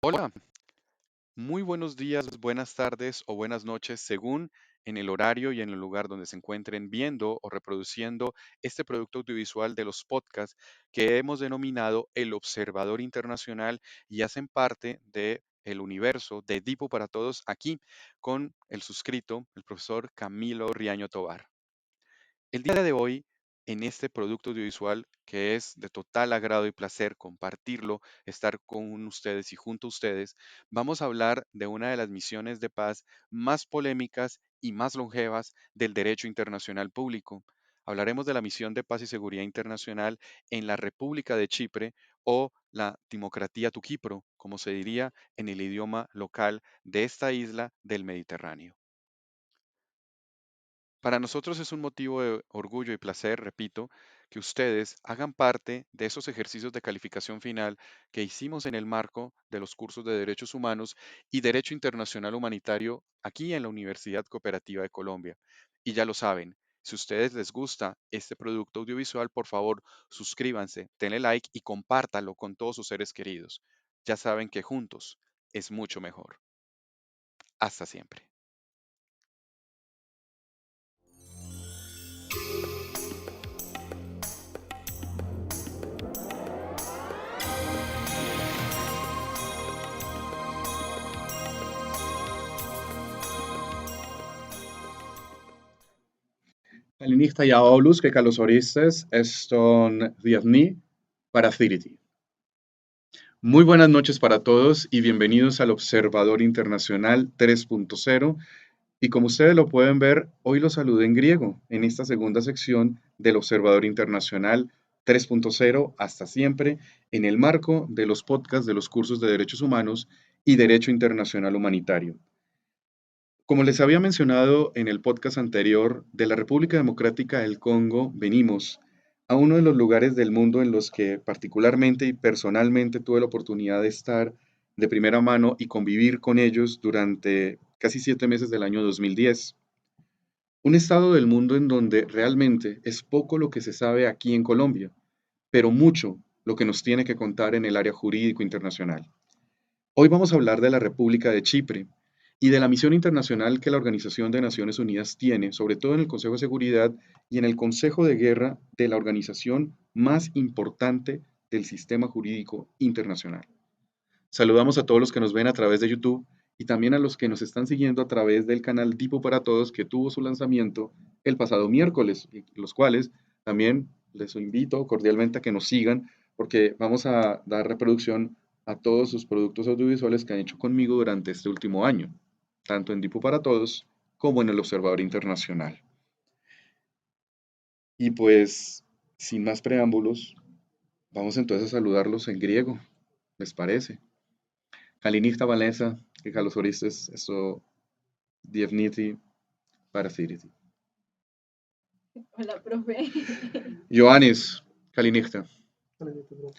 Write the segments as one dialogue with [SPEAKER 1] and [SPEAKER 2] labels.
[SPEAKER 1] Hola, muy buenos días, buenas tardes o buenas noches, según en el horario y en el lugar donde se encuentren viendo o reproduciendo este producto audiovisual de los podcasts que hemos denominado El Observador Internacional y hacen parte de el universo de Edipo para Todos aquí con el suscrito, el profesor Camilo Riaño Tobar. El día de hoy, en este producto audiovisual que es de total agrado y placer compartirlo, estar con ustedes y junto a ustedes, vamos a hablar de una de las misiones de paz más polémicas y más longevas del derecho internacional público. Hablaremos de la misión de paz y seguridad internacional en la República de Chipre o la Timocratia Tuquipro, como se diría en el idioma local de esta isla del Mediterráneo. Para nosotros es un motivo de orgullo y placer, repito, que ustedes hagan parte de esos ejercicios de calificación final que hicimos en el marco de los cursos de Derechos Humanos y Derecho Internacional Humanitario aquí en la Universidad Cooperativa de Colombia. Y ya lo saben, si a ustedes les gusta este producto audiovisual, por favor, suscríbanse, denle like y compártalo con todos sus seres queridos. Ya saben que juntos es mucho mejor. Hasta siempre.
[SPEAKER 2] Καληνύχτα για όλους και καλώς ορίσtes στον Διεθνή Paracirity. Muy buenas noches para todos y bienvenidos al Observador Internacional 3.0. Y como ustedes lo pueden ver, hoy los saludé en griego en esta segunda sección del Observador Internacional 3.0 hasta siempre, en el marco de los podcasts de los cursos de Derechos Humanos y Derecho Internacional Humanitario. Como les había mencionado en el podcast anterior, de la República Democrática del Congo venimos a uno de los lugares del mundo en los que particularmente y personalmente tuve la oportunidad de estar de primera mano y convivir con ellos durante casi 7 meses del año 2010. Un estado del mundo en donde realmente es poco lo que se sabe aquí en Colombia, pero mucho lo que nos tiene que contar en el área jurídico internacional. Hoy vamos a hablar de la República de Chipre y de la misión internacional que la Organización de Naciones Unidas tiene, sobre todo en el Consejo de Seguridad y en el Consejo de Guerra de la organización más importante del sistema jurídico internacional. Saludamos a todos los que nos ven a través de YouTube y también a los que nos están siguiendo a través del canal Dipo para Todos que tuvo su lanzamiento el pasado miércoles, y los cuales también les invito cordialmente a que nos sigan porque vamos a dar reproducción a todos sus productos audiovisuales que han hecho conmigo durante este último año, tanto en Dipo para Todos como en el Observador Internacional. Y pues, sin más preámbulos, vamos entonces a saludarlos en griego, ¿les parece? Καληνύχτα Βαλένσα και καλώς ορίσtes στο Διευνήτη Παραθήρητη.
[SPEAKER 3] Hola, profe.
[SPEAKER 2] Ioannis, καληνύχτα.
[SPEAKER 4] Καληνύχτα, bro.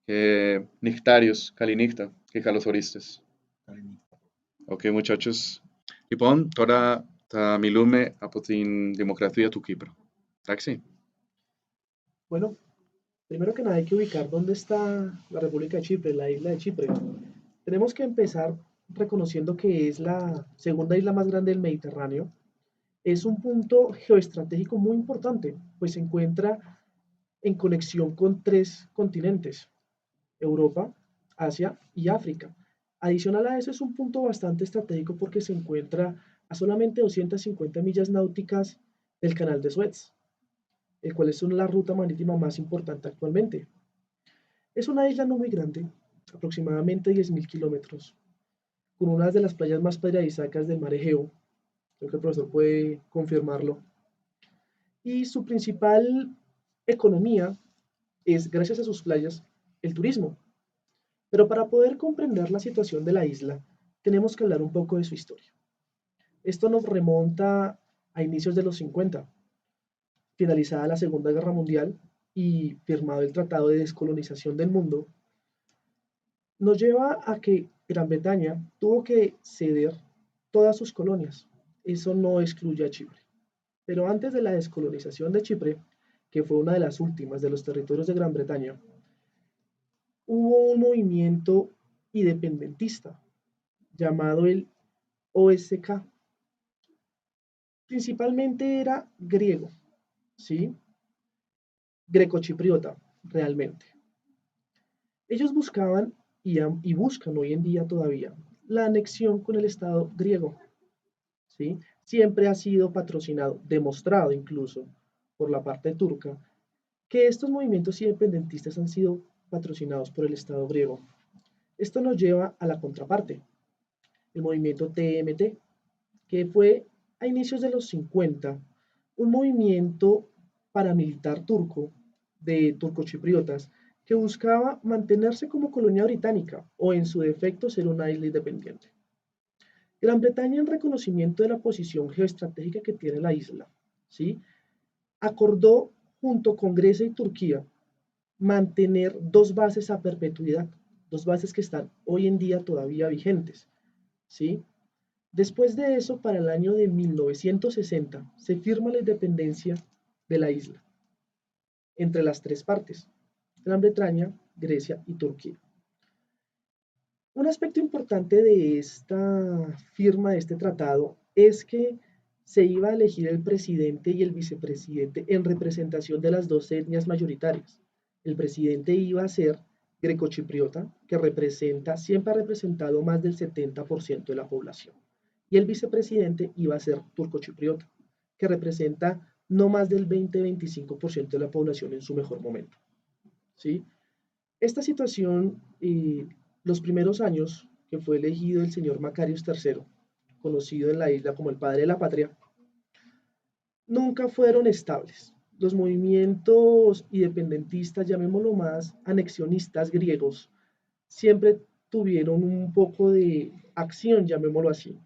[SPEAKER 2] Και Νυχτάριος, καληνύχτα και καλώς ορίσtes.
[SPEAKER 4] Καληνύχτα.
[SPEAKER 2] Ok, muchachos. Λοιπόν, τώρα θα μιλούμε από την Δημοκρατία του Κύπρου. Εντάξει.
[SPEAKER 4] Bueno, primero que nada hay que ubicar dónde está la República de Chipre, la isla de Chipre. Tenemos que empezar reconociendo que es la segunda isla más grande del Mediterráneo. Es un punto geoestratégico muy importante, pues se encuentra en conexión con tres continentes, Europa, Asia y África. Adicional a eso es un punto bastante estratégico porque se encuentra a solamente 250 millas náuticas del Canal de Suez, el cual es la ruta marítima más importante actualmente. Es una isla no muy grande, aproximadamente 10.000 kilómetros, con una de las playas más paradisíacas del mar Egeo, creo que el profesor puede confirmarlo, y su principal economía es, gracias a sus playas, el turismo. Pero para poder comprender la situación de la isla, tenemos que hablar un poco de su historia. Esto nos remonta a inicios de los 50, finalizada la Segunda Guerra Mundial y firmado el Tratado de Descolonización del Mundo, nos lleva a que Gran Bretaña tuvo que ceder todas sus colonias. Eso no excluye a Chipre. Pero antes de la descolonización de Chipre, que fue una de las últimas de los territorios de Gran Bretaña, hubo un movimiento independentista, llamado el OSK. Principalmente era griego, ¿sí? Grecochipriota, realmente. Ellos buscaban y buscan hoy en día todavía la anexión con el Estado griego, ¿sí? Siempre ha sido patrocinado, demostrado incluso por la parte turca, que estos movimientos independentistas han sido patrocinados por el Estado griego. Esto nos lleva a la contraparte, el movimiento TMT, que fue a inicios de los 50 un movimiento paramilitar turco de turcochipriotas que buscaba mantenerse como colonia británica o en su defecto ser una isla independiente. Gran Bretaña, en reconocimiento de la posición geoestratégica que tiene la isla, ¿sí? Acordó junto con Grecia y Turquía mantener dos bases a perpetuidad, dos bases que están hoy en día todavía vigentes, ¿sí? Después de eso, para el año de 1960, se firma la independencia de la isla entre las tres partes, Gran Bretaña, Grecia y Turquía. Un aspecto importante de esta firma, de este tratado, es que se iba a elegir el presidente y el vicepresidente en representación de las dos etnias mayoritarias. El presidente iba a ser grecochipriota, que siempre ha representado más del 70% de la población. Y el vicepresidente iba a ser turcochipriota, que representa no más del 20-25% de la población en su mejor momento. ¿Sí? Esta situación, los primeros años que fue elegido el señor Macarius III, conocido en la isla como el padre de la patria, nunca fueron estables. Los movimientos independentistas, llamémoslo más, anexionistas griegos, siempre tuvieron un poco de acción, llamémoslo así.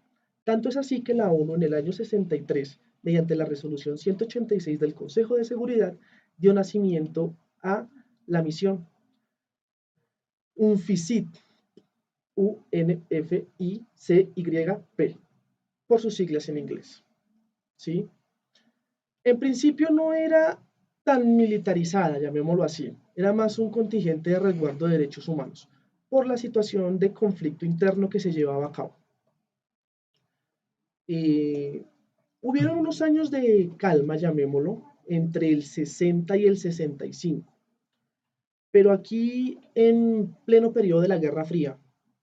[SPEAKER 4] Tanto es así que la ONU en el año 63, mediante la resolución 186 del Consejo de Seguridad, dio nacimiento a la misión UNFICYT, UNFICYP, por sus siglas en inglés. ¿Sí? En principio no era tan militarizada, llamémoslo así, era más un contingente de resguardo de derechos humanos, por la situación de conflicto interno que se llevaba a cabo. Hubieron unos años de calma, llamémoslo, entre el 60 y el 65. Pero aquí, en pleno periodo de la Guerra Fría,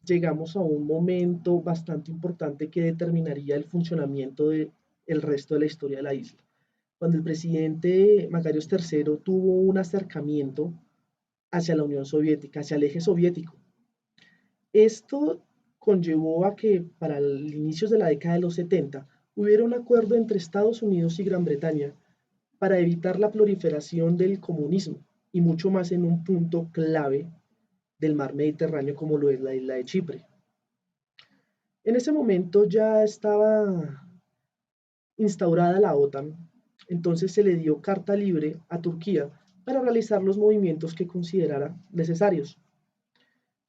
[SPEAKER 4] llegamos a un momento bastante importante que determinaría el funcionamiento del resto de la historia de la isla. Cuando el presidente Macarius III tuvo un acercamiento hacia la Unión Soviética, hacia el eje soviético. Esto conllevó a que para el inicios de la década de los 70 hubiera un acuerdo entre Estados Unidos y Gran Bretaña para evitar la proliferación del comunismo y mucho más en un punto clave del mar Mediterráneo como lo es la isla de Chipre. En ese momento ya estaba instaurada la OTAN, entonces se le dio carta libre a Turquía para realizar los movimientos que considerara necesarios.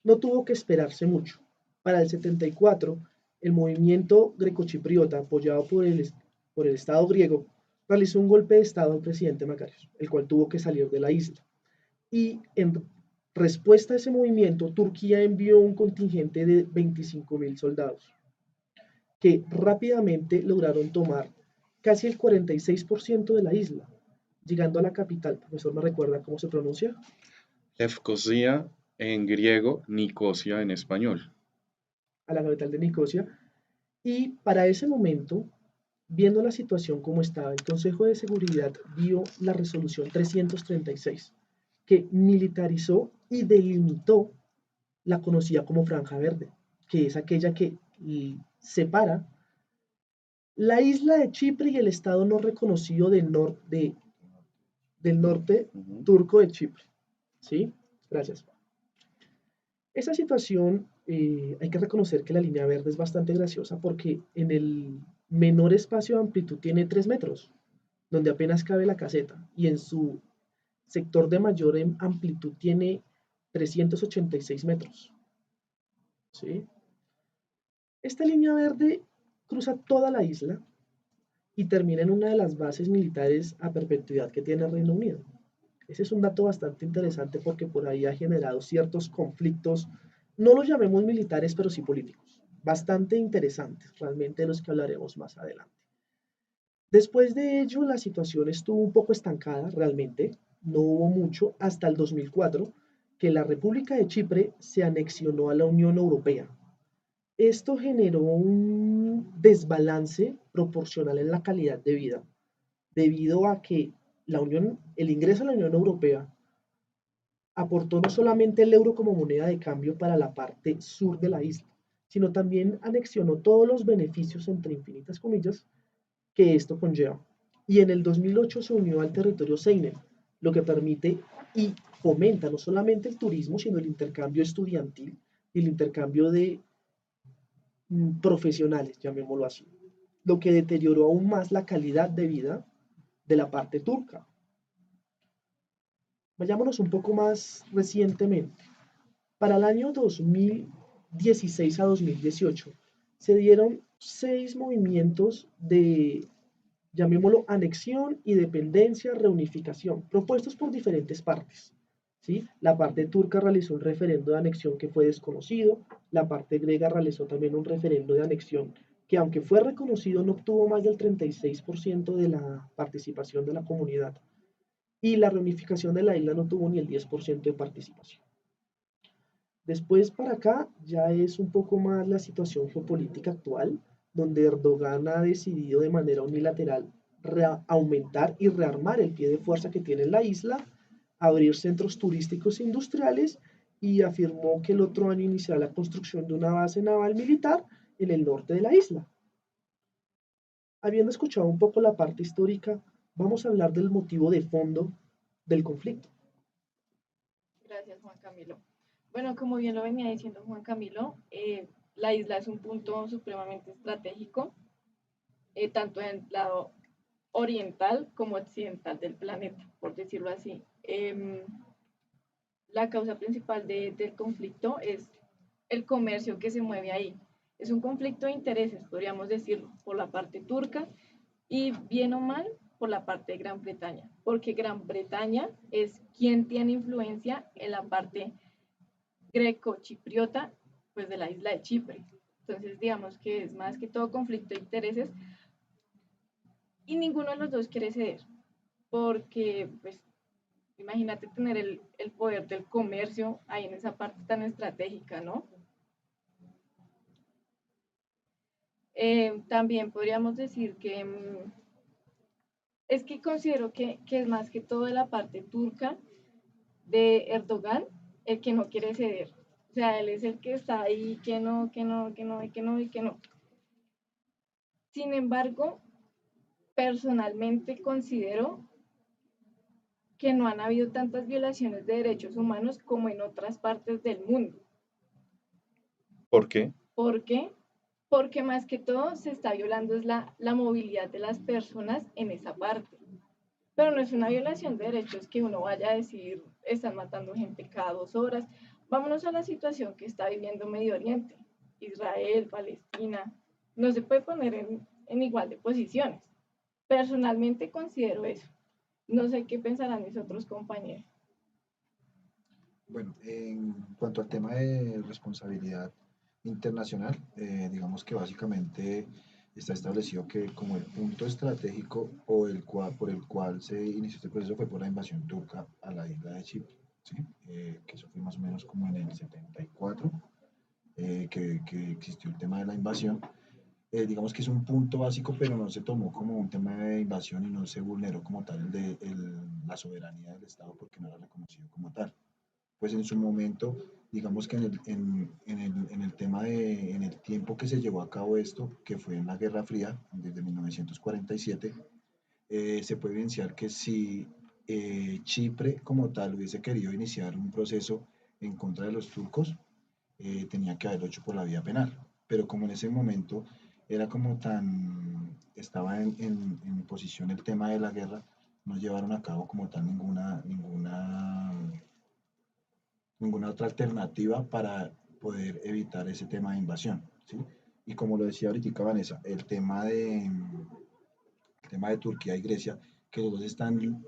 [SPEAKER 4] No tuvo que esperarse mucho. Para el 74, el movimiento grecochipriota, apoyado por el Estado griego, realizó un golpe de Estado al presidente Macarius, el cual tuvo que salir de la isla. Y en respuesta a ese movimiento, Turquía envió un contingente de 25.000 soldados, que rápidamente lograron tomar casi el 46% de la isla, llegando a la capital. Profesor, ¿me recuerda cómo se pronuncia?
[SPEAKER 2] Lefkosia en griego, Nicosia en español.
[SPEAKER 4] A la capital de Nicosia. Y para ese momento, viendo la situación como estaba, el Consejo de Seguridad dio la resolución 336, que militarizó y delimitó la conocida como Franja Verde, que es aquella que separa la isla de Chipre y el estado no reconocido del norte turco de Chipre. ¿Sí? Gracias. Esa situación, hay que reconocer que la línea verde es bastante graciosa porque en el menor espacio de amplitud tiene 3 metros, donde apenas cabe la caseta, y en su sector de mayor amplitud tiene 386 metros. ¿Sí? Esta línea verde cruza toda la isla y termina en una de las bases militares a perpetuidad que tiene el Reino Unido. Ese es un dato bastante interesante porque por ahí ha generado ciertos conflictos No los llamemos militares, pero sí políticos. Bastante interesantes, realmente de los que hablaremos más adelante. Después de ello, la situación estuvo un poco estancada realmente, no hubo mucho hasta el 2004, que la República de Chipre se anexionó a la Unión Europea. Esto generó un desbalance proporcional en la calidad de vida, debido a que el ingreso a la Unión Europea aportó no solamente el euro como moneda de cambio para la parte sur de la isla, sino también anexionó todos los beneficios, entre infinitas comillas, que esto conlleva. Y en el 2008 se unió al territorio Seinen, lo que permite y fomenta no solamente el turismo, sino el intercambio estudiantil y el intercambio de profesionales, llamémoslo así, lo que deterioró aún más la calidad de vida de la parte turca. Vayámonos un poco más recientemente. Para el año 2016 a 2018 se dieron 6 movimientos de, llamémoslo, anexión, independencia, reunificación, propuestos por diferentes partes. ¿Sí? La parte turca realizó un referendo de anexión que fue desconocido, la parte griega realizó también un referendo de anexión que aunque fue reconocido no obtuvo más del 36% de la participación de la comunidad y la reunificación de la isla no tuvo ni el 10% de participación. Después para acá ya es un poco más la situación geopolítica actual, donde Erdogan ha decidido de manera unilateral aumentar y rearmar el pie de fuerza que tiene en la isla, abrir centros turísticos e industriales y afirmó que el otro año iniciará la construcción de una base naval militar en el norte de la isla. Habiendo escuchado un poco la parte histórica, vamos a hablar del motivo de fondo del conflicto.
[SPEAKER 3] Gracias, Juan Camilo. Bueno, como bien lo venía diciendo Juan Camilo, la isla es un punto supremamente estratégico, tanto en el lado oriental como occidental del planeta, por decirlo así. La causa principal del conflicto es el comercio que se mueve ahí. Es un conflicto de intereses, podríamos decirlo, por la parte turca y bien o mal por la parte de Gran Bretaña, porque Gran Bretaña es quien tiene influencia en la parte greco-chipriota, pues de la isla de Chipre. Entonces, digamos que es más que todo conflicto de intereses y ninguno de los dos quiere ceder, porque, pues, imagínate tener el poder del comercio ahí en esa parte tan estratégica, ¿no? También podríamos decir que es que considero que es más que todo de la parte turca de Erdogan el que no quiere ceder. O sea, él es el que está ahí, que no, que no, que no, y que no, y que no. Sin embargo, personalmente considero que no han habido tantas violaciones de derechos humanos como en otras partes del mundo.
[SPEAKER 2] ¿Por qué?
[SPEAKER 3] ¿Por qué? Porque más que todo se está violando es la movilidad de las personas en esa parte. Pero no es una violación de derechos que uno vaya a decir, están matando gente cada 2 horas. Vámonos a la situación que está viviendo Medio Oriente, Israel, Palestina. No se puede poner en igual de posiciones. Personalmente considero eso. No sé qué pensarán mis otros compañeros.
[SPEAKER 5] Bueno, en cuanto al tema de responsabilidad internacional, digamos que básicamente está establecido que como el punto estratégico por el cual se inició este proceso fue por la invasión turca a la isla de Chipre, ¿sí? Que eso fue más o menos como en el 74, que existió el tema de la invasión. Digamos que es un punto básico, pero no se tomó como un tema de invasión y no se vulneró como tal la soberanía del Estado porque no era reconocido como tal. Pues en su momento, digamos que en el tema en el tiempo que se llevó a cabo esto, que fue en la Guerra Fría, desde 1947, se puede evidenciar que si Chipre como tal hubiese querido iniciar un proceso en contra de los turcos, tenía que haberlo hecho por la vía penal. Pero como en ese momento era como estaba en posición el tema de la guerra, no llevaron a cabo como tal ninguna otra alternativa para poder evitar ese tema de invasión, ¿sí? Y como lo decía ahorita Vanessa, el tema de Turquía y Grecia, que los dos están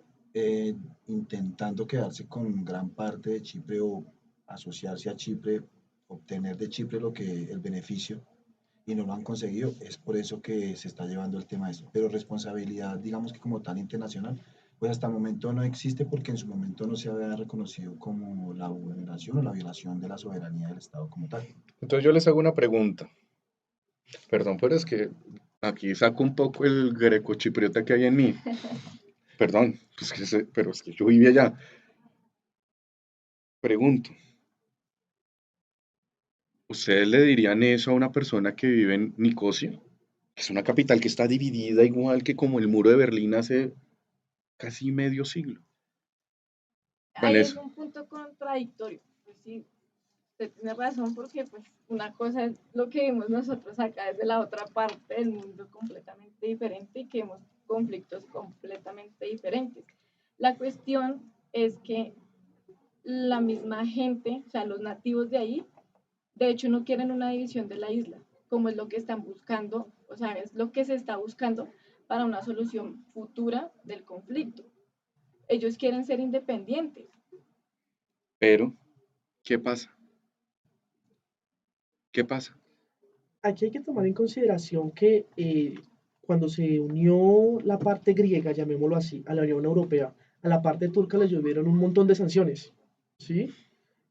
[SPEAKER 5] intentando quedarse con gran parte de Chipre o asociarse a Chipre obtener de Chipre lo que el beneficio y no lo han conseguido. Es por eso que se está llevando el tema de eso. Pero responsabilidad, digamos que como tal internacional, pues hasta el momento no existe porque en su momento no se había reconocido como la vulneración o la violación de la soberanía del Estado como tal.
[SPEAKER 2] Entonces yo les hago una pregunta. Perdón, pero es que aquí saco un poco el grecochipriota que hay en mí. Perdón, pues pero es que yo viví allá. Pregunto, ¿ustedes le dirían eso a una persona que vive en Nicosia? Es una capital que está dividida igual que como el muro de Berlín hace casi medio siglo.
[SPEAKER 3] Ahí es
[SPEAKER 2] Vanessa,
[SPEAKER 3] un punto contradictorio. Pues sí, usted tiene razón porque pues una cosa es lo que vemos nosotros acá desde la otra parte del mundo completamente diferente y que vemos conflictos completamente diferentes. La cuestión es que la misma gente, o sea, los nativos de ahí, de hecho no quieren una división de la isla, como es lo que están buscando, o sea, es lo que se está buscando para una solución futura del conflicto. Ellos quieren ser independientes.
[SPEAKER 2] pero, ¿qué pasa? ¿Qué pasa?
[SPEAKER 4] Aquí hay que tomar en consideración que cuando se unió la parte griega, llamémoslo así, a la Unión Europea, a la parte turca le llovieron un montón de sanciones, ¿sí?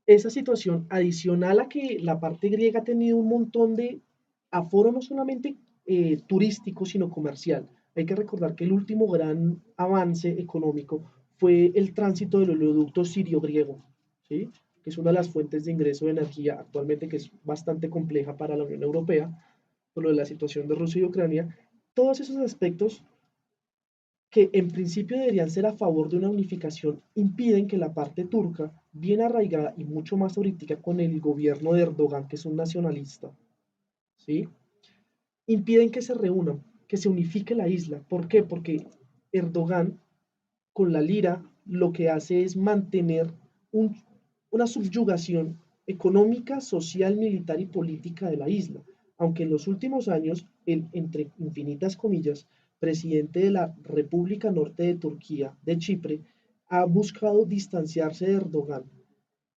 [SPEAKER 4] Esa situación adicional a que la parte griega ha tenido un montón de aforo no solamente turístico, sino comercial. Hay que recordar que el último gran avance económico fue el tránsito del oleoducto sirio-griego, ¿sí? Que es una de las fuentes de ingreso de energía actualmente que es bastante compleja para la Unión Europea, por lo de la situación de Rusia y Ucrania. Todos esos aspectos que en principio deberían ser a favor de una unificación, impiden que la parte turca, bien arraigada y mucho más ahorita con el gobierno de Erdogan, que es un nacionalista, ¿sí? Impiden que se reúnan, que se unifique la isla. ¿Por qué? Porque Erdogan, con la lira, lo que hace es mantener un, una subyugación económica, social, militar y política de la isla. Aunque en los últimos años, el, entre infinitas comillas, presidente de la República Norte de Turquía, de Chipre, ha buscado distanciarse de Erdogan.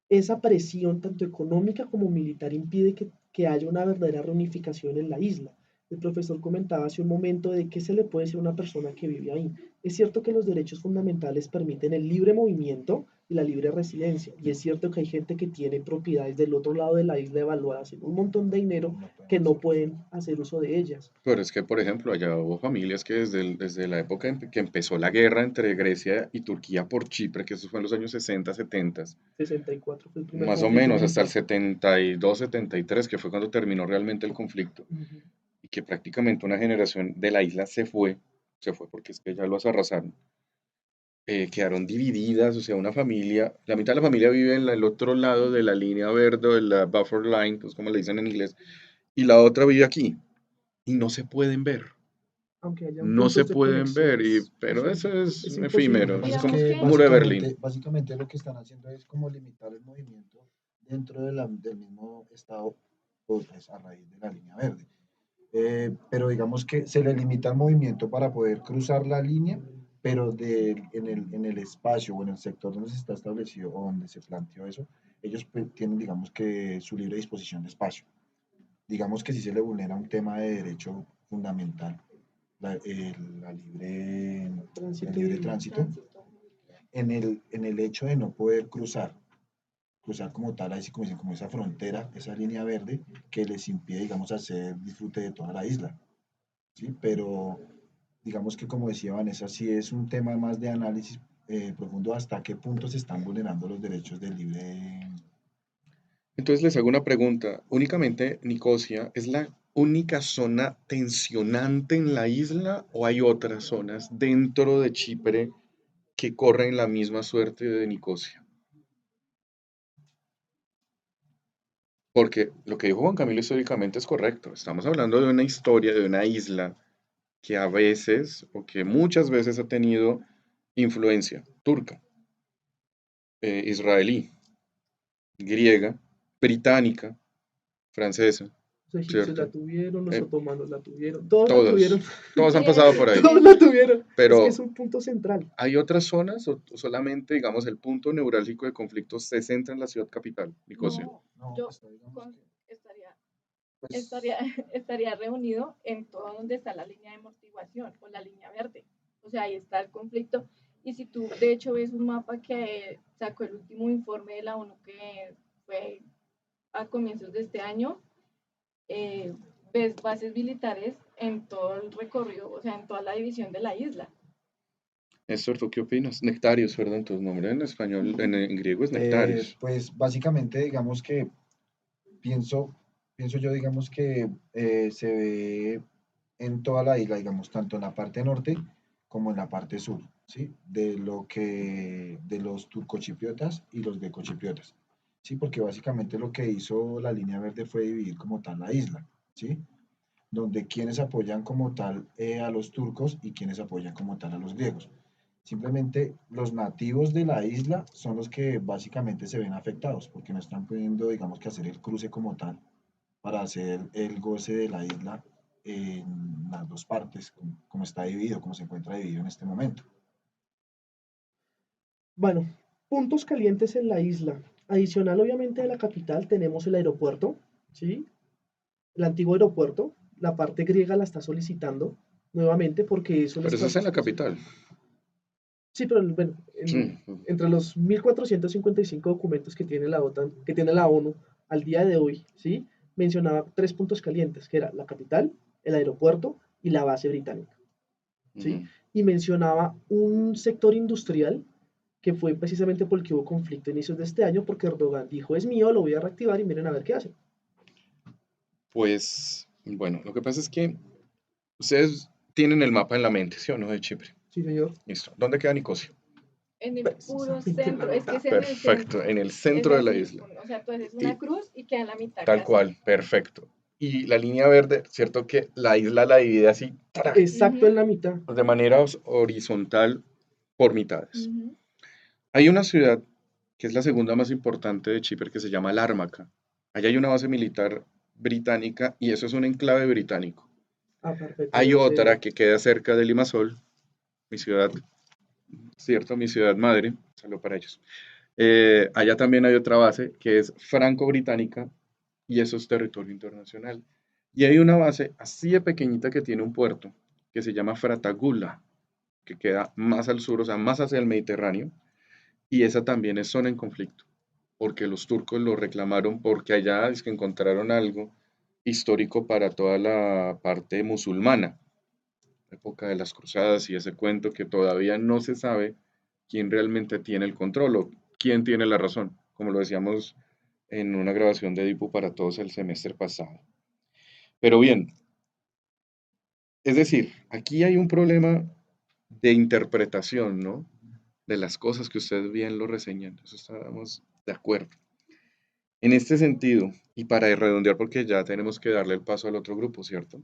[SPEAKER 4] Esa presión, tanto económica como militar, impide que haya una verdadera reunificación en la isla. El profesor comentaba hace un momento de qué se le puede decir a una persona que vive ahí. Es cierto que los derechos fundamentales permiten el libre movimiento y la libre residencia. Y es cierto que hay gente que tiene propiedades del otro lado de la isla evaluadas en un montón de dinero
[SPEAKER 5] No pueden
[SPEAKER 4] que no
[SPEAKER 5] hacer uso.
[SPEAKER 4] pueden hacer uso de ellas.
[SPEAKER 2] Pero es que, por ejemplo, allá hubo familias que desde la época que empezó la guerra entre Grecia y Turquía por Chipre, que eso fue en los años 60, 70,
[SPEAKER 4] 64 fue el primer
[SPEAKER 2] más o
[SPEAKER 4] conflicto
[SPEAKER 2] menos hasta el
[SPEAKER 4] militar.
[SPEAKER 2] 72, 73, que fue cuando terminó realmente el conflicto,
[SPEAKER 4] Uh -huh.
[SPEAKER 2] y que prácticamente una generación de la isla se fue porque es que ya los arrasaron, quedaron divididas, o sea, una familia, la mitad de la familia vive en el otro lado de la línea verde, de la buffer line, pues como le dicen en inglés, y la otra vive aquí, y no se pueden ver.
[SPEAKER 4] Aunque hayan
[SPEAKER 2] No se
[SPEAKER 4] puntos de
[SPEAKER 2] pueden ver,
[SPEAKER 4] conexiones,
[SPEAKER 2] pero eso es
[SPEAKER 4] es
[SPEAKER 5] Lo
[SPEAKER 4] imposible.
[SPEAKER 5] que
[SPEAKER 2] efímero,
[SPEAKER 5] pasa
[SPEAKER 2] es
[SPEAKER 5] es
[SPEAKER 2] como
[SPEAKER 3] Digamos
[SPEAKER 5] que
[SPEAKER 2] un
[SPEAKER 3] que
[SPEAKER 2] muro de Berlín.
[SPEAKER 5] básicamente lo que están haciendo es como limitar el movimiento dentro del mismo estado, pues, a raíz de la línea verde. Pero digamos que se le limita el movimiento para poder cruzar la línea, pero en el espacio o en el sector donde se está establecido o donde se planteó eso, ellos pues, tienen, digamos que, su libre disposición de espacio. Digamos que si se le vulnera un tema de derecho fundamental, la libre, el
[SPEAKER 4] Tránsito
[SPEAKER 5] libre
[SPEAKER 4] y
[SPEAKER 5] tránsito,
[SPEAKER 3] tránsito.
[SPEAKER 5] en el hecho de no poder cruzar como tal, así como, dicen, como esa frontera, esa línea verde que les impide, digamos, hacer disfrute de toda la isla, ¿sí? Pero digamos que como decía Vanessa, sí es un tema más de análisis profundo hasta qué punto se están vulnerando los derechos del libre.
[SPEAKER 2] Entonces les hago una pregunta. ¿Únicamente Nicosia es la única zona tensionante en la isla o hay otras zonas dentro de Chipre que corren la misma suerte de Nicosia? Porque lo que dijo Juan Camilo históricamente es correcto. Estamos hablando de una historia de una isla que a veces o que muchas veces ha tenido influencia turca, israelí, griega, británica, francesa.
[SPEAKER 4] Los egipcios la
[SPEAKER 2] ¿cierto?
[SPEAKER 4] tuvieron, los
[SPEAKER 2] Eh,
[SPEAKER 4] otomanos la tuvieron, todos la
[SPEAKER 2] todos,
[SPEAKER 4] tuvieron,
[SPEAKER 2] todos han
[SPEAKER 3] Sí,
[SPEAKER 2] pasado por ahí.
[SPEAKER 4] todos la tuvieron. Es que es
[SPEAKER 2] Pero
[SPEAKER 4] un punto central.
[SPEAKER 2] ¿hay otras zonas o solamente, digamos, el punto neurálgico de conflictos se centra en la ciudad capital, Nicosia?
[SPEAKER 3] no,
[SPEAKER 5] No,
[SPEAKER 3] yo
[SPEAKER 5] está, digamos
[SPEAKER 3] con-
[SPEAKER 5] que,
[SPEAKER 3] estaría,
[SPEAKER 5] pues,
[SPEAKER 3] estaría, estaría reunido en todo donde está la línea de amortiguación o la línea verde. O sea, ahí está el conflicto. Y si tú, de hecho, ves un mapa que sacó el último informe de la ONU que fue a comienzos de este año, eh, ves bases militares en todo el recorrido, o sea, en toda la división de la isla.
[SPEAKER 2] Néstor, ¿tú qué opinas? Nectarios, perdón, tu nombre en español, en griego es Nectarios.
[SPEAKER 5] pues básicamente, digamos que pienso, pienso yo, digamos que se ve en toda la isla, digamos, tanto en la parte norte como en la parte sur, ¿sí? De los turcochipriotas y los grecochipriotas, ¿sí? Porque básicamente lo que hizo la línea verde fue dividir como tal la isla, ¿sí? Donde quienes apoyan como tal a los turcos y quienes apoyan como tal a los griegos. Simplemente los nativos de la isla son los que básicamente se ven afectados porque no están pudiendo, digamos que hacer el cruce como tal para hacer el goce de la isla en las dos partes, como está dividido, como se encuentra dividido en este momento.
[SPEAKER 4] Bueno, puntos calientes en la isla. Adicional, obviamente, de la capital tenemos el aeropuerto, ¿sí? El antiguo aeropuerto. La parte griega la está solicitando nuevamente porque es un
[SPEAKER 2] Pero eso es en
[SPEAKER 4] espacio
[SPEAKER 2] la
[SPEAKER 4] especial.
[SPEAKER 2] capital.
[SPEAKER 4] Sí, pero bueno,
[SPEAKER 2] Sí.
[SPEAKER 4] entre los 1455 documentos que tiene la OTAN, que tiene la ONU al día de hoy, ¿sí? Mencionaba tres puntos calientes, que era la capital, el aeropuerto y la base británica, ¿sí?
[SPEAKER 2] Ujú.
[SPEAKER 4] Y mencionaba un sector industrial que fue precisamente porque hubo conflicto a inicios de este año, porque Erdogan dijo, es mío, lo voy a reactivar y miren a ver qué hacen.
[SPEAKER 2] Pues, bueno, lo que pasa es que ustedes tienen el mapa en la mente, ¿sí o no, de Chipre?
[SPEAKER 4] Sí, señor.
[SPEAKER 2] Listo. ¿Dónde queda Nicosia?
[SPEAKER 3] En el puro
[SPEAKER 4] Precisamente en la
[SPEAKER 3] centro, es que
[SPEAKER 4] mitad.
[SPEAKER 3] es en el
[SPEAKER 2] Perfecto,
[SPEAKER 3] centro,
[SPEAKER 2] en el
[SPEAKER 3] es
[SPEAKER 2] centro de la
[SPEAKER 3] así,
[SPEAKER 2] isla.
[SPEAKER 3] o sea, tú haces una
[SPEAKER 2] Y
[SPEAKER 3] cruz y queda en la mitad
[SPEAKER 2] tal
[SPEAKER 3] casi.
[SPEAKER 2] cual, perfecto. Y la línea verde, ¿cierto que la isla la divide así, ¡tra!
[SPEAKER 4] Exacto
[SPEAKER 3] Ujú,
[SPEAKER 4] en la mitad.
[SPEAKER 2] De manera horizontal por mitades?
[SPEAKER 3] ujú.
[SPEAKER 2] Hay una ciudad que es la segunda más importante de Chipre que se llama Lármaca. Allá hay una base militar británica y eso es un enclave británico.
[SPEAKER 4] Ah, perfecto,
[SPEAKER 2] Hay
[SPEAKER 4] debe
[SPEAKER 2] otra
[SPEAKER 4] ser.
[SPEAKER 2] que queda cerca de Limassol, mi ciudad, cierto, mi ciudad madre, saludo para ellos. Allá también hay otra base que es franco-británica y eso es territorio internacional. Y hay una base así de pequeñita que tiene un puerto que se llama Fratagula, que queda más al sur, o sea, más hacia el Mediterráneo, y esa también es zona en conflicto, porque los turcos lo reclamaron porque allá es que encontraron algo histórico para toda la parte musulmana, época de las cruzadas y ese cuento que todavía no se sabe quién realmente tiene el control o quién tiene la razón, como lo decíamos en una grabación de Edipo para todos el semestre pasado. Pero bien, es decir, aquí hay un problema de interpretación, ¿no? De las cosas que ustedes bien lo reseñan, eso estábamos de acuerdo. En este sentido, y para redondear, porque ya tenemos que darle el paso al otro grupo, ¿cierto?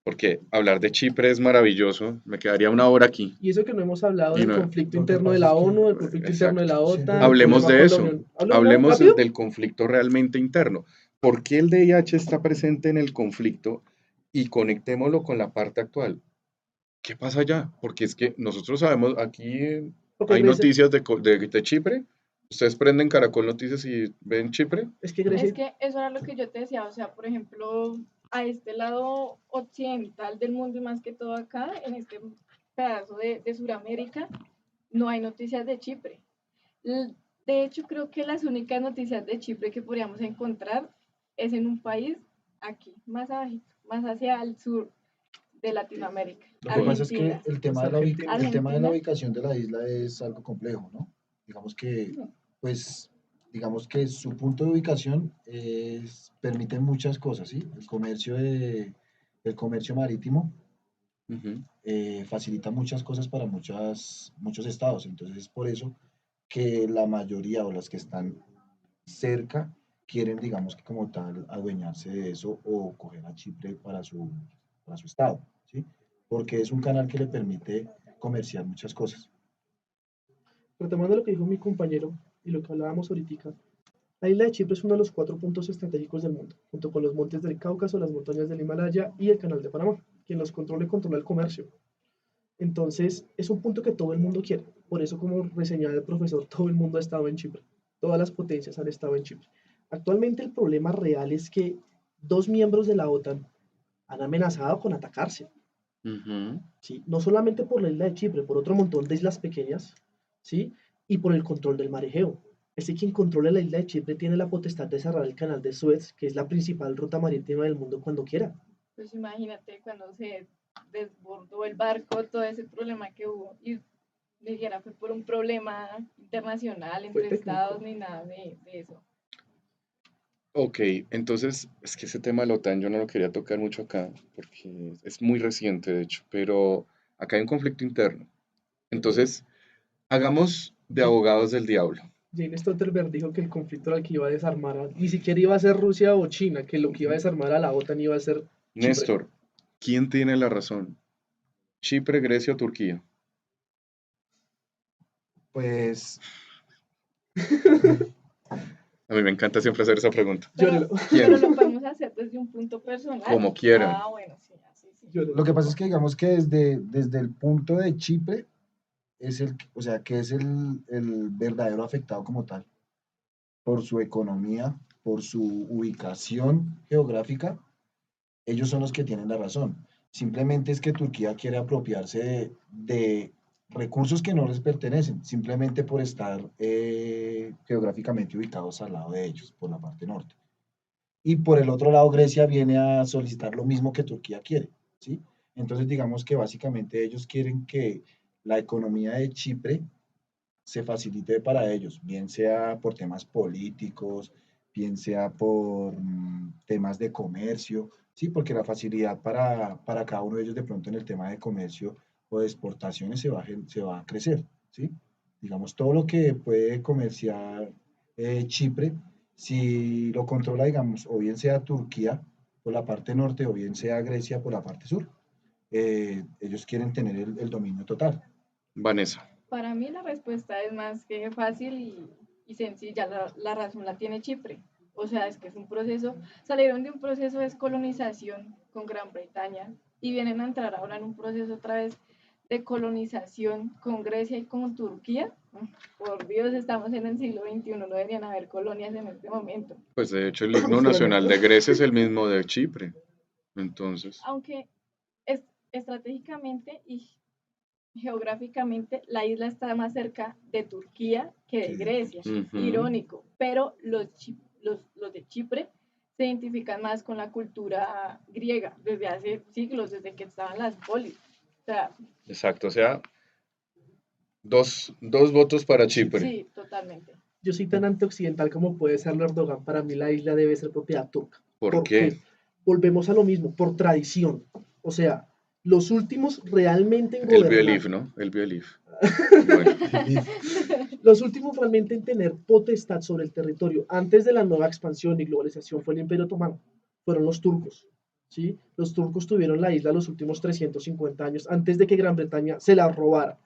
[SPEAKER 2] Porque hablar de Chipre es maravilloso, me quedaría una hora aquí.
[SPEAKER 4] Y eso que no hemos hablado
[SPEAKER 2] Y
[SPEAKER 4] del
[SPEAKER 2] no,
[SPEAKER 4] conflicto
[SPEAKER 5] Lo que
[SPEAKER 4] interno de
[SPEAKER 5] pasa
[SPEAKER 4] la
[SPEAKER 5] es que
[SPEAKER 4] ONU, del conflicto interno de la
[SPEAKER 2] exacto.
[SPEAKER 4] OTAN, el
[SPEAKER 2] Hablemos
[SPEAKER 4] problema
[SPEAKER 2] de
[SPEAKER 4] con la
[SPEAKER 2] eso.
[SPEAKER 4] Unión. ¿Hablemos
[SPEAKER 2] Hablemos
[SPEAKER 4] rápido?
[SPEAKER 2] del conflicto realmente interno. ¿Por qué el DIH está presente en el conflicto? Y conectémoslo con la parte actual. ¿Qué pasa allá? Porque es que nosotros sabemos, aquí
[SPEAKER 4] Porque
[SPEAKER 2] hay
[SPEAKER 4] Grecia,
[SPEAKER 2] noticias de Chipre. Ustedes prenden Caracol Noticias y ven Chipre.
[SPEAKER 4] es que
[SPEAKER 3] Es
[SPEAKER 4] Grecia,
[SPEAKER 3] que eso era lo que yo te decía, o sea, por ejemplo, a este lado occidental del mundo y más que todo acá, en este pedazo de Sudamérica, no hay noticias de Chipre. De hecho, creo que las únicas noticias de Chipre que podríamos encontrar es en un país aquí, más abajito, más hacia el sur de Latinoamérica,
[SPEAKER 5] Lo que pasa es que
[SPEAKER 3] Argentina.
[SPEAKER 4] pues Argentina.
[SPEAKER 5] el tema de la
[SPEAKER 3] Argentina,
[SPEAKER 5] ubicación de la isla es algo complejo, ¿no? Digamos que, pues, digamos que su punto de ubicación permite muchas cosas, ¿sí? El comercio marítimo
[SPEAKER 2] Ujú.
[SPEAKER 5] facilita muchas cosas para muchos estados. Entonces es por eso que la mayoría o las que están cerca quieren, digamos que como tal, adueñarse de eso o coger a Chipre para su estado, ¿sí? Porque es un canal que le permite comerciar muchas cosas.
[SPEAKER 4] Retomando lo que dijo mi compañero y lo que hablábamos ahorita, La isla de Chipre es uno de los 4 puntos estratégicos del mundo, junto con los montes del Cáucaso, las montañas del Himalaya y el canal de Panamá. Quien los controle controla el comercio. Entonces, es un punto que todo el mundo quiere. Por eso, como reseñaba el profesor, todo el mundo ha estado en Chipre. Todas las potencias han estado en Chipre. Actualmente el problema real es que 2 miembros de la OTAN han amenazado con atacarse.
[SPEAKER 2] Ujú.
[SPEAKER 4] ¿Sí? No solamente por la isla de Chipre, por otro montón de islas pequeñas, ¿sí? Y por el control del mar Egeo. Ese quien controla la isla de Chipre tiene la potestad de cerrar el canal de Suez, que es la principal ruta marítima del mundo cuando quiera.
[SPEAKER 3] Pues imagínate cuando se desbordó el barco, todo ese problema que hubo. Y ni siquiera fue por un problema internacional
[SPEAKER 4] Fue
[SPEAKER 3] entre
[SPEAKER 4] técnico.
[SPEAKER 3] estados ni nada de eso.
[SPEAKER 2] Ok, entonces es que ese tema de la OTAN yo no lo quería tocar mucho acá, porque es muy reciente, de hecho, pero acá hay un conflicto interno. Entonces, hagamos de abogados del diablo.
[SPEAKER 4] Jane Stoltenberg dijo que el conflicto era el que iba a desarmar, ni siquiera iba a ser Rusia o China, que lo que iba a
[SPEAKER 2] Ujú.
[SPEAKER 4] desarmar a la OTAN iba a ser Chipre.
[SPEAKER 2] Néstor, ¿quién tiene la razón? ¿Chipre, Grecia o Turquía?
[SPEAKER 5] Pues,
[SPEAKER 2] A mí me encanta siempre hacer esa pregunta.
[SPEAKER 3] Pero,
[SPEAKER 4] Llórelo,
[SPEAKER 3] pero
[SPEAKER 2] ¿Quién?
[SPEAKER 3] lo podemos hacer desde un punto personal.
[SPEAKER 2] Como quieran.
[SPEAKER 3] Ah, bueno, sí, así sí.
[SPEAKER 5] lo
[SPEAKER 4] llórelo.
[SPEAKER 5] que pasa es que digamos que desde el punto de Chipre o sea, que es el verdadero afectado como tal, por su economía, por su ubicación geográfica, ellos son los que tienen la razón. Simplemente es que Turquía quiere apropiarse de recursos que no les pertenecen, simplemente por estar geográficamente ubicados al lado de ellos, por la parte norte. Y por el otro lado, Grecia viene a solicitar lo mismo que Turquía quiere, ¿sí? Entonces, digamos que básicamente ellos quieren que la economía de Chipre se facilite para ellos, bien sea por temas políticos, bien sea por temas de comercio, sí, porque la facilidad para cada uno de ellos de pronto en el tema de comercio o de exportaciones se va a crecer, ¿sí? Digamos, todo lo que puede comerciar Chipre, si lo controla, digamos, o bien sea Turquía por la parte norte o bien sea Grecia por la parte sur, ellos quieren tener el dominio total.
[SPEAKER 2] Vanessa.
[SPEAKER 3] Para mí la respuesta es más que fácil y sencilla. La razón la tiene Chipre. O sea, es que es un proceso, salieron de un proceso de descolonización con Gran Bretaña y vienen a entrar ahora en un proceso otra vez de colonización con Grecia y con Turquía. Por Dios, estamos en el siglo XXI, no deberían haber colonias en este momento.
[SPEAKER 2] Pues de hecho el himno nacional
[SPEAKER 4] Juramento.
[SPEAKER 2] de Grecia es el mismo de Chipre. Entonces,
[SPEAKER 3] Aunque es, estratégicamente y geográficamente la isla está más cerca de Turquía que de Grecia,
[SPEAKER 2] ujú,
[SPEAKER 3] irónico, pero los de Chipre se identifican más con la cultura griega desde hace siglos, desde que estaban las polis. O sea,
[SPEAKER 2] exacto. O sea, dos votos para Chipre.
[SPEAKER 3] sí, totalmente.
[SPEAKER 4] Yo soy tan antioccidental como puede serlo Erdogan. Para mí la isla debe ser propiedad turca.
[SPEAKER 2] ¿Por
[SPEAKER 4] ¿Por
[SPEAKER 2] qué?
[SPEAKER 4] qué? Volvemos a lo mismo, por tradición. O sea, los últimos realmente en
[SPEAKER 2] El
[SPEAKER 4] gobernar,
[SPEAKER 2] Bielif, ¿no? El Bielif. Bueno,
[SPEAKER 4] los últimos realmente en tener potestad sobre el territorio antes de la nueva expansión y globalización fue el Imperio Otomano. Fueron los turcos. ¿Sí? Los turcos tuvieron la isla los últimos 350 años antes de que Gran Bretaña se la robara,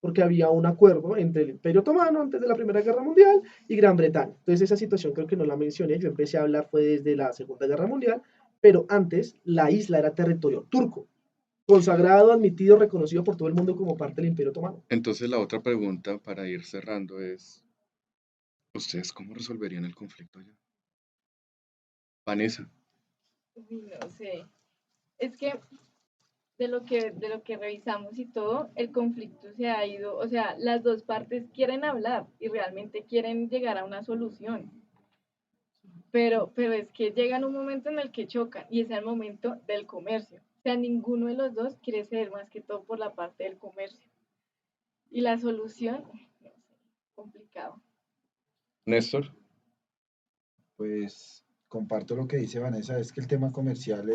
[SPEAKER 4] porque había un acuerdo entre el Imperio Otomano antes de la Primera Guerra Mundial y Gran Bretaña. Entonces esa situación creo que no la mencioné, yo empecé a hablar fue desde la Segunda Guerra Mundial, pero antes la isla era territorio turco, consagrado, admitido, reconocido por todo el mundo como parte del Imperio Otomano.
[SPEAKER 2] entonces la otra pregunta para ir cerrando es, ¿ustedes cómo resolverían el conflicto allá? Vanessa.
[SPEAKER 3] Uy, no sé. Es que de lo que revisamos y todo, el conflicto se ha ido, o sea, las dos partes quieren hablar y realmente quieren llegar a una solución. Pero es que llegan un momento en el que chocan y es el momento del comercio. O sea, ninguno de los dos quiere ceder más que todo por la parte del comercio. Y la solución, no sé, complicado.
[SPEAKER 2] Néstor.
[SPEAKER 5] Pues comparto lo que dice Vanessa, es que el tema comercial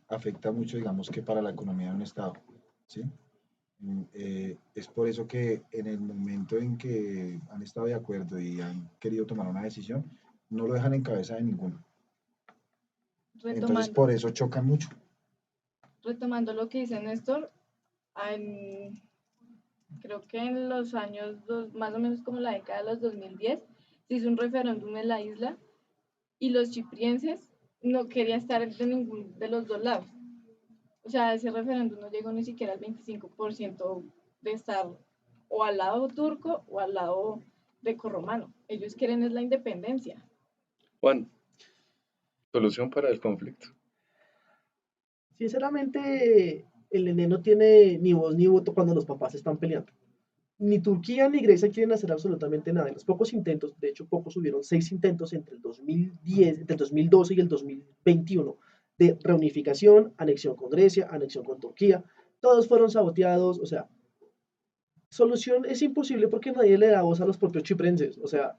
[SPEAKER 5] afecta mucho, digamos que para la economía de un estado, ¿sí? Es por eso que en el momento en que han estado de acuerdo y han querido tomar una decisión, no lo dejan en cabeza de ninguno. Entonces
[SPEAKER 3] Retomando,
[SPEAKER 5] por eso chocan mucho.
[SPEAKER 3] retomando lo que dice Néstor, en, creo que en los años, más o menos como la década de los 2010, se hizo un referéndum en la isla y los chiprienses no querían estar de ningún de los dos lados. O sea, ese referéndum no llegó ni siquiera al 25% de estar o al lado turco o al lado grecorromano. Ellos quieren es la independencia.
[SPEAKER 2] Juan, solución para el conflicto.
[SPEAKER 4] Sinceramente, el nene no tiene ni voz ni voto cuando los papás están peleando. Ni Turquía ni Grecia quieren hacer absolutamente nada. En los pocos intentos, de hecho, pocos hubieron 6 intentos entre el 2010, entre el 2012 y el 2021 de reunificación, anexión con Grecia, anexión con Turquía. Todos fueron saboteados. O sea, solución es imposible porque nadie le da voz a los propios chiprenses. O sea,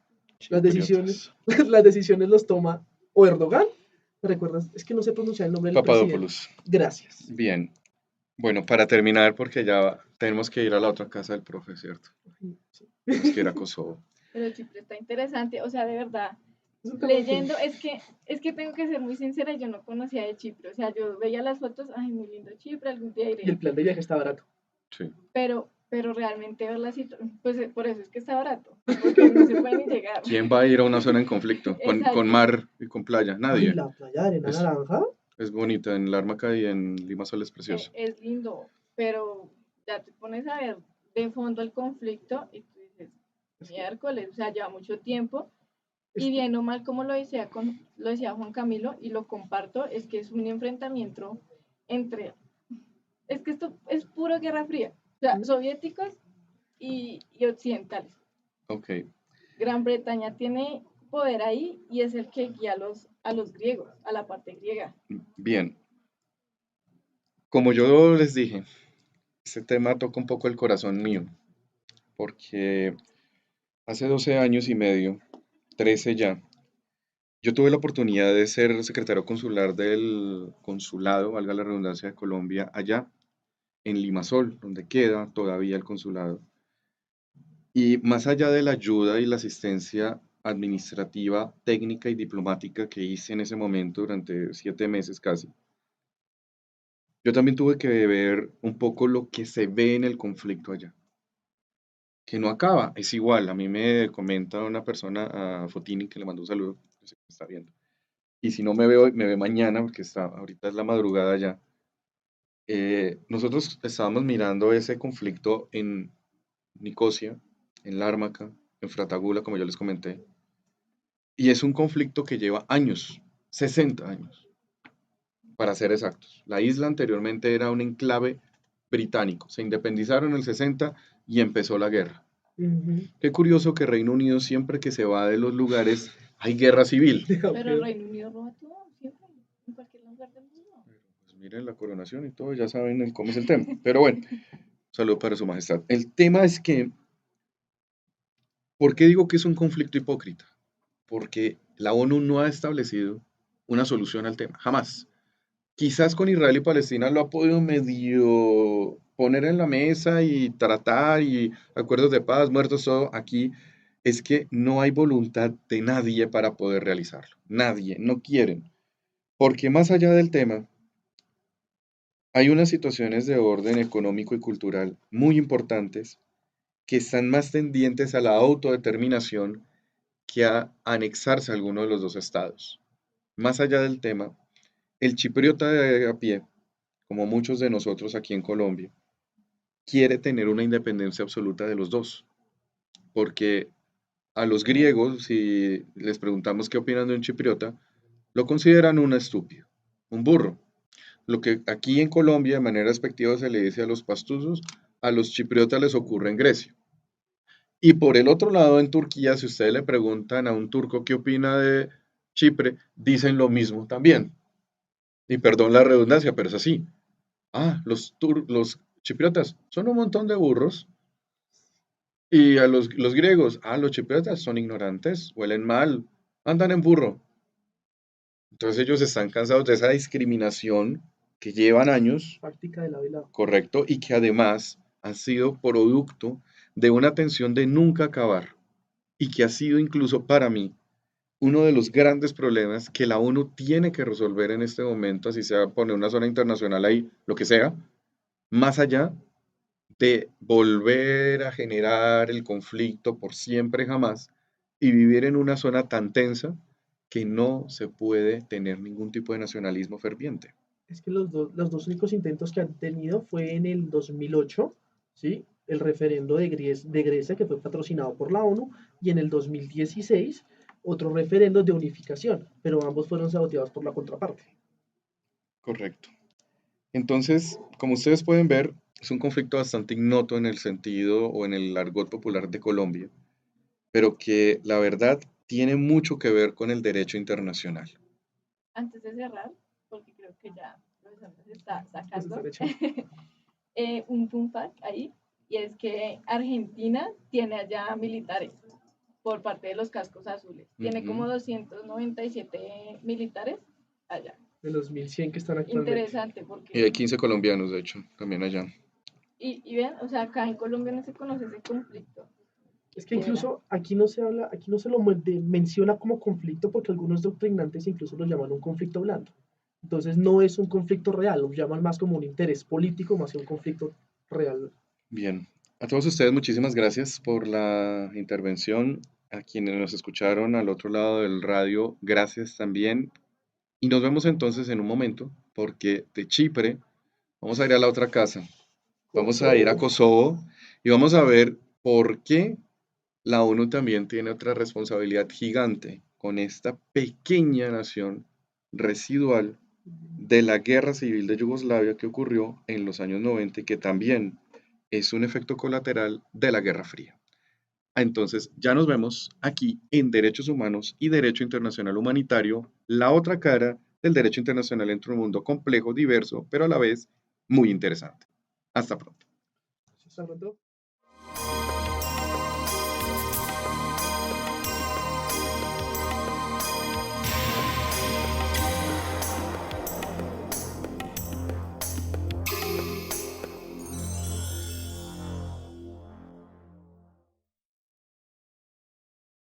[SPEAKER 4] las decisiones,
[SPEAKER 2] Chipriotas.
[SPEAKER 4] las decisiones los toma o Erdogan. ¿Me recuerdas? Es que no sé pronunciar el nombre del presidente.
[SPEAKER 2] Papadopoulos.
[SPEAKER 4] Gracias.
[SPEAKER 2] Bien. Bueno, para terminar, porque ya tenemos que ir a la otra casa del profe, ¿cierto?
[SPEAKER 4] Sí.
[SPEAKER 2] Tenemos que ir a Kosovo.
[SPEAKER 3] Pero Chipre está interesante, o sea, de verdad,
[SPEAKER 4] Es un tema muy
[SPEAKER 3] leyendo, es que tengo que ser muy sincera, yo no conocía de Chipre, o sea, yo veía las fotos, ay, muy lindo Chipre, algún día
[SPEAKER 4] Y el
[SPEAKER 3] iré,
[SPEAKER 4] plan de viaje está barato.
[SPEAKER 2] Sí.
[SPEAKER 3] pero realmente ver la situación, pues por eso es que está barato, porque no se puede ni llegar.
[SPEAKER 2] ¿Quién va a ir a una zona en conflicto? Con
[SPEAKER 3] Exacto.
[SPEAKER 2] mar y con playa.
[SPEAKER 4] Ay,
[SPEAKER 2] Nadie.
[SPEAKER 4] la playa de arena
[SPEAKER 2] Es-
[SPEAKER 4] naranja.
[SPEAKER 2] Es bonita. En Lármaca y en Limassol es precioso.
[SPEAKER 3] Es lindo, pero ya te pones a ver de fondo el conflicto y tú dices, miércoles, o sea, lleva mucho tiempo.
[SPEAKER 4] Es-
[SPEAKER 3] Y bien o mal, como lo decía Juan Camilo, y lo comparto, es que es un enfrentamiento entre, es que esto es pura guerra fría, o sea, soviéticos y occidentales.
[SPEAKER 2] Ok.
[SPEAKER 3] Gran Bretaña tiene poder ahí y es el que guía a los griegos, a la parte griega.
[SPEAKER 2] Bien. Como yo les dije, este tema toca un poco el corazón mío, porque hace 12 años y medio, 13 ya, yo tuve la oportunidad de ser secretario consular del consulado, valga la redundancia, de Colombia, allá en Limassol, donde queda todavía el consulado. Y más allá de la ayuda y la asistencia administrativa, técnica y diplomática que hice en ese momento durante 7 meses casi, yo también tuve que ver un poco lo que se ve en el conflicto allá, que no acaba, es igual. A mí me comenta una persona, a Fotini, que le mando un saludo, que sé que me está viendo. Y si no me veo, me ve mañana, porque ahorita es la madrugada ya. Nosotros estábamos mirando ese conflicto en Nicosia, en Lármaca, en Fratagula, como yo les comenté. Y es un conflicto que lleva años, 60 años, para ser exactos. La isla anteriormente era un enclave británico. Se independizaron en el 60 y empezó la guerra.
[SPEAKER 4] Ujú.
[SPEAKER 2] Qué curioso que Reino Unido siempre que se va de los lugares hay guerra civil.
[SPEAKER 3] Pero el Reino Unido roba todo, siempre, en cualquier lugar del mundo.
[SPEAKER 2] Pues miren la coronación y todo, ya saben cómo es el tema. Pero bueno, saludo para su majestad. El tema es que, ¿por qué digo que es un conflicto hipócrita? Porque la ONU no ha establecido una solución al tema, jamás. Quizás con Israel y Palestina lo ha podido medio poner en la mesa y tratar y acuerdos de paz, muertos, todo. Aquí es que no hay voluntad de nadie para poder realizarlo. Nadie, no quieren. Porque más allá del tema, hay unas situaciones de orden económico y cultural muy importantes que están más tendientes a la autodeterminación que a anexarse a alguno de los dos estados. Más allá del tema, el chipriota de a pie, como muchos de nosotros aquí en Colombia, quiere tener una independencia absoluta de los dos, porque a los griegos, si les preguntamos qué opinan de un chipriota, lo consideran un estúpido, un burro. Lo que aquí en Colombia de manera despectiva se le dice a los pastusos, a los chipriotas les ocurre en Grecia. Y por el otro lado, en Turquía, si ustedes le preguntan a un turco qué opina de Chipre, dicen lo mismo también. Y perdón la redundancia, pero es así. Ah, los chipriotas son un montón de burros. Y a los griegos, los chipriotas son ignorantes, huelen mal, andan en burro. Entonces ellos están cansados de esa discriminación que llevan años,
[SPEAKER 4] Práctica de lado y lado.
[SPEAKER 2] correcto, y que además han sido producto de una tensión de nunca acabar y que ha sido incluso para mí uno de los grandes problemas que la ONU tiene que resolver en este momento, así sea poner una zona internacional ahí, lo que sea, más allá de volver a generar el conflicto por siempre jamás, y vivir en una zona tan tensa que no se puede tener ningún tipo de nacionalismo ferviente.
[SPEAKER 4] Es que los dos únicos intentos que han tenido fue en el 2008, ¿sí? El referendo de Grecia, que fue patrocinado por la ONU, y en el 2016 otro referendo de unificación, pero ambos fueron saboteados por la contraparte.
[SPEAKER 2] Correcto. Entonces, como ustedes pueden ver, es un conflicto bastante ignoto en el sentido o en el argot popular de Colombia, pero que la verdad tiene mucho que ver con el derecho internacional.
[SPEAKER 3] Antes de cerrar, porque creo que ya el profesor nos está
[SPEAKER 4] Pues
[SPEAKER 3] sacando,
[SPEAKER 4] están echando.
[SPEAKER 3] un fun fact ahí, y es que Argentina tiene allá militares por parte de los cascos azules. Tiene como
[SPEAKER 2] Ujú.
[SPEAKER 3] 297 militares allá.
[SPEAKER 4] De los 1100 que están actualmente.
[SPEAKER 3] Interesante
[SPEAKER 2] Y hay
[SPEAKER 3] porque,
[SPEAKER 2] 15 colombianos, de hecho, también allá.
[SPEAKER 3] y ven, o sea, acá en Colombia no se conoce ese conflicto. Qué
[SPEAKER 4] Es que
[SPEAKER 3] piedra.
[SPEAKER 4] incluso aquí no se habla, aquí no se lo menciona como conflicto porque algunos doctrinantes incluso lo llaman un conflicto blando. Entonces no es un conflicto real, lo llaman más como un interés político más que un conflicto real.
[SPEAKER 2] Bien, a todos ustedes muchísimas gracias por la intervención. A quienes nos escucharon al otro lado del radio, gracias también. Y nos vemos entonces en un momento, porque de Chipre vamos a ir a la otra casa. Vamos a ir a
[SPEAKER 4] Kosovo.
[SPEAKER 2] Kosovo y vamos a ver por qué la ONU también tiene otra responsabilidad gigante con esta pequeña nación residual de la guerra civil de Yugoslavia que ocurrió en los años 90 y que también es un efecto colateral de la Guerra Fría. Entonces, ya nos vemos aquí en Derechos Humanos y Derecho Internacional Humanitario, la otra cara del derecho internacional dentro de un mundo complejo, diverso, pero a la vez muy interesante. Hasta pronto.
[SPEAKER 4] ¿Hasta pronto?